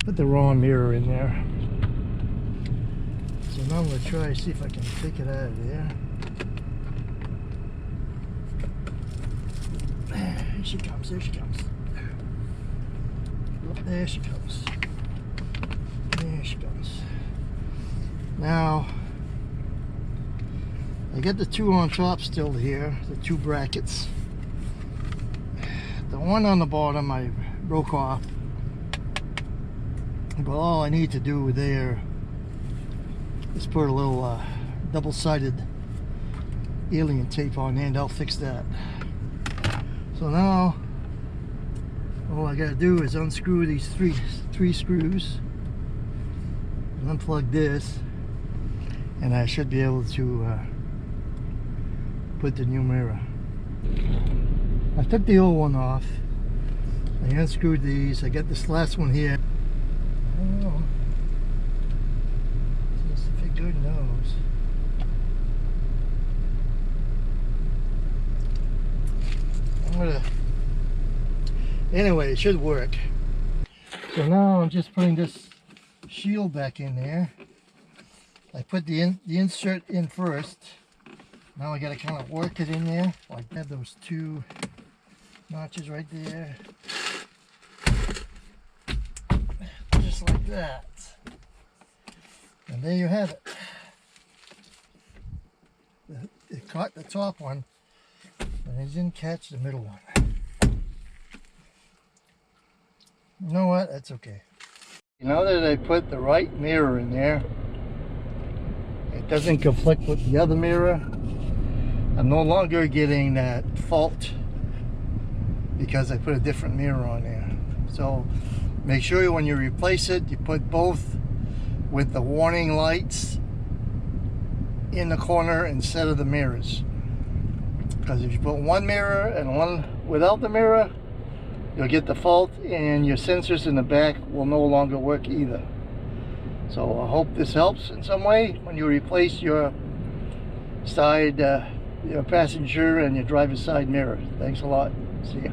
Put the wrong mirror in there. So now I'm going to try to see if I can take it out of there. Here she comes, there she comes. There she comes. There she comes. Now, I got the two on top still here, the two brackets. The one on the bottom I broke off. But all I need to do there is put a little double-sided alien tape on there and I'll fix that. So now all I gotta do is unscrew these three screws and unplug this, and I should be able to put the new mirror. I took the old one off. I unscrewed these. I got this last one here. I don't know. Just if it good knows. Anyway, it should work. So now I'm just putting this shield back in there. I put the insert in first. Now I got to kind of work it in there. Like I have those two notches right there. Just like that. And there you have it. It caught the top one, and it didn't catch the middle one. You know what? That's okay. Now that I put the right mirror in there, it doesn't conflict with the other mirror. I'm no longer getting that fault because I put a different mirror on there. So make sure when you replace it, you put both with the warning lights in the corner instead of the mirrors. Because if you put one mirror and one without the mirror, you'll get the fault and your sensors in the back will no longer work either. So I hope this helps in some way when you replace your side, your passenger and your driver's side mirror. Thanks a lot. See ya.